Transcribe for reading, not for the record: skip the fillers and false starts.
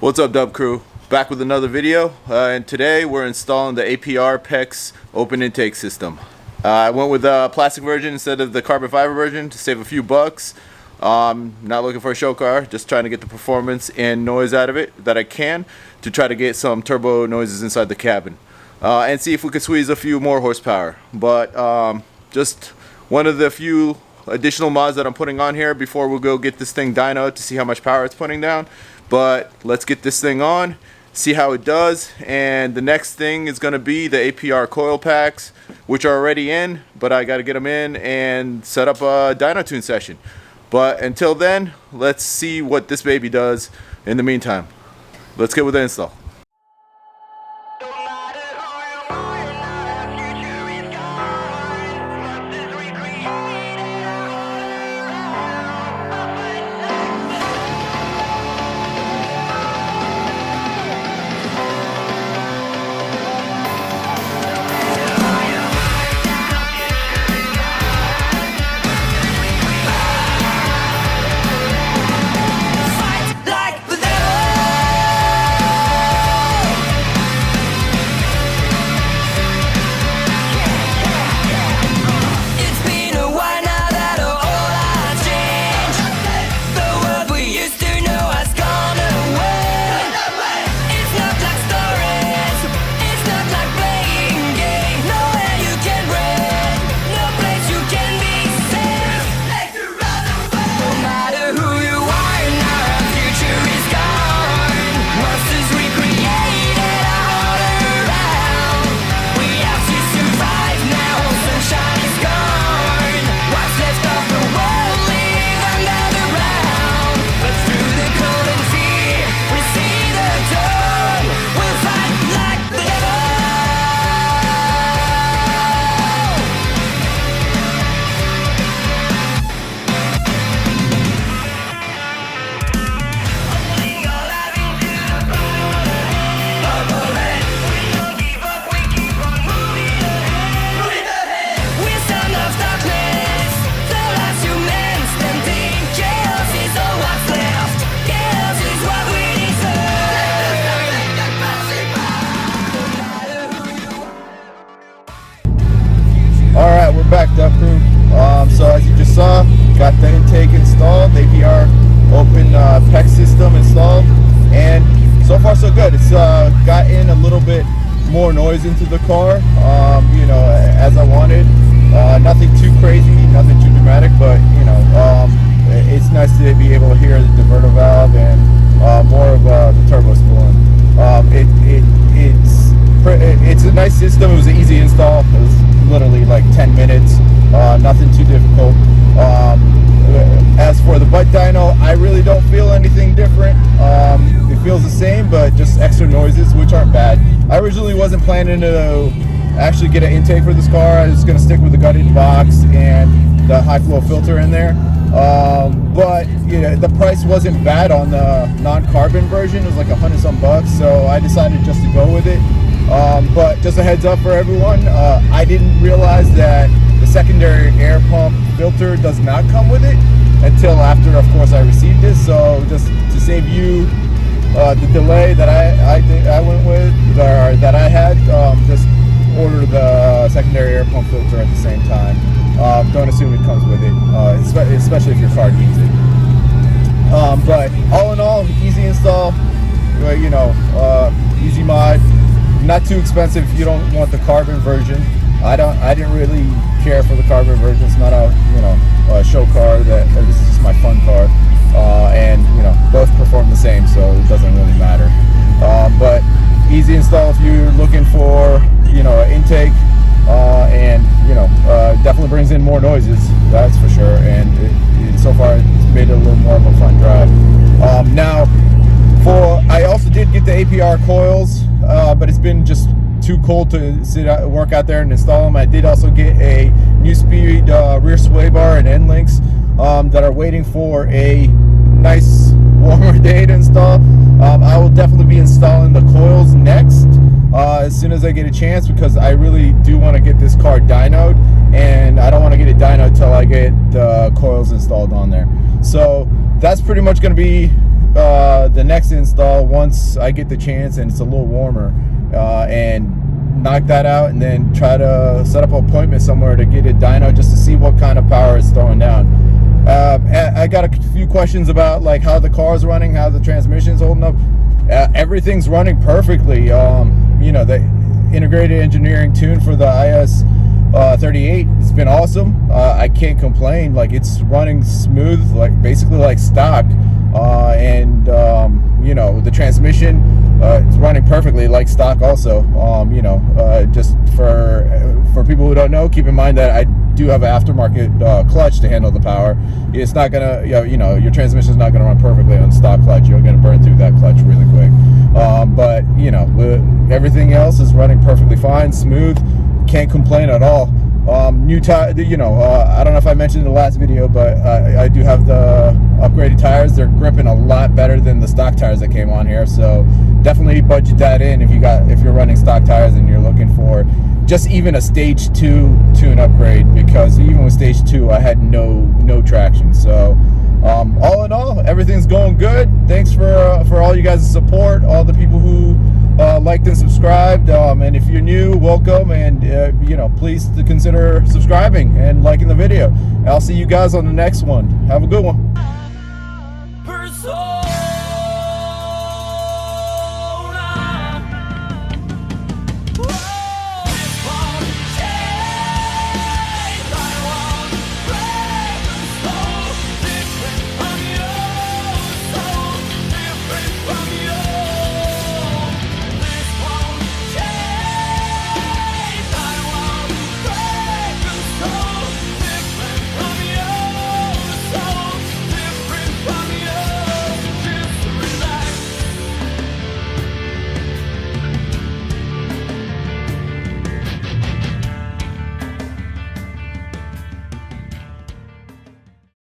What's up, Dub Crew? Back with another video, and today we're installing the APR PEX open intake system. I went with the plastic version instead of the carbon fiber version to save a few bucks. Not looking for a show car, just trying to get the performance and noise out of it that I can to try to get some turbo noises inside the cabin and see if we could squeeze a few more horsepower. But just one of the few additional mods that I'm putting on here before we go get this thing dynoed to see how much power it's putting down. But let's get this thing on, see how it does, and the next thing is going to be the APR coil packs, which are already in, but I got to get them in and set up a dyno tune session. But until then, let's see what this baby does in the meantime. Let's get with the install. Alright, we're back, Dub Crew. So as you just saw, got the intake installed, the APR open PEX system installed, and so far so good. It's gotten a little bit more noise into the car, you know, as I wanted. Nothing too crazy, nothing too dramatic, but you know, it's nice to be able to hear the diverter valve and more of the turbo spooling. It's a nice system. It was an easy install. It was literally like 10 minutes, nothing too difficult. As for the butt dyno, I really don't feel anything different. It feels the same, but just extra noises, which aren't bad. I originally wasn't planning to actually get an intake for this car. I was going to stick with the gutted box and the high flow filter in there. But yeah, the price wasn't bad on the non-carbon version. It was like $100 bucks, so I decided just to go with it. But just a heads up for everyone, I didn't realize that the secondary air pump filter does not come with it until after, of course, I received it. So just to save you the delay that I went with, or that I had, just order the secondary air pump filter at the same time. Don't assume it comes with it, especially if your car needs it. But all in all, easy install, you know, easy mod. Not too expensive if you don't want the carbon version. I didn't really care for the carbon version. It's not a, you know, a show car. This is just my fun car, and you know, both perform the same, so it doesn't really matter. But easy install if you're looking for, you know, an intake, and you know, definitely brings in more noises. That's for sure. And so far, it's made it a little more of a fun drive. Now, I also did get the APR coils, but it's been just too cold to work out there and install them. I did also get a new speed rear sway bar and end links that are waiting for a nice warmer day to install. I will definitely be installing the coils next as soon as I get a chance, because I really do want to get this car dynoed, and I don't want to get it dynoed till I get the coils installed on there. So that's pretty much going to be the next install once I get the chance and it's a little warmer, and knock that out, and then try to set up an appointment somewhere to get a dyno just to see what kind of power it's throwing down. I got a few questions about like how the car's running, how the transmission's holding up. Everything's running perfectly. You know, the integrated engineering tune for the IS38 has been awesome. I can't complain. Like, it's running smooth, like basically like stock. And you know, the transmission, it's running perfectly like stock also. You know, just for people who don't know, keep in mind that I do have an aftermarket clutch to handle the power. It's not gonna, you know, your transmission is not gonna run perfectly on stock clutch. You're gonna burn through that clutch really quick. But you know, everything else is running perfectly fine, smooth. Can't complain at all. New tire, you know, I don't know if I mentioned in the last video, but I do have the upgraded tires. They're gripping a lot better than the stock tires that came on here, so definitely budget that in if you're running stock tires and you're looking for just even a stage 2 tune upgrade, because even with stage 2 I had no traction. So all in all, everything's going good. Thanks for all you guys' support, all the people who liked and subscribed, and if you're new, welcome, and you know, please consider subscribing and liking the video. I'll see you guys on the next one. Have a good one.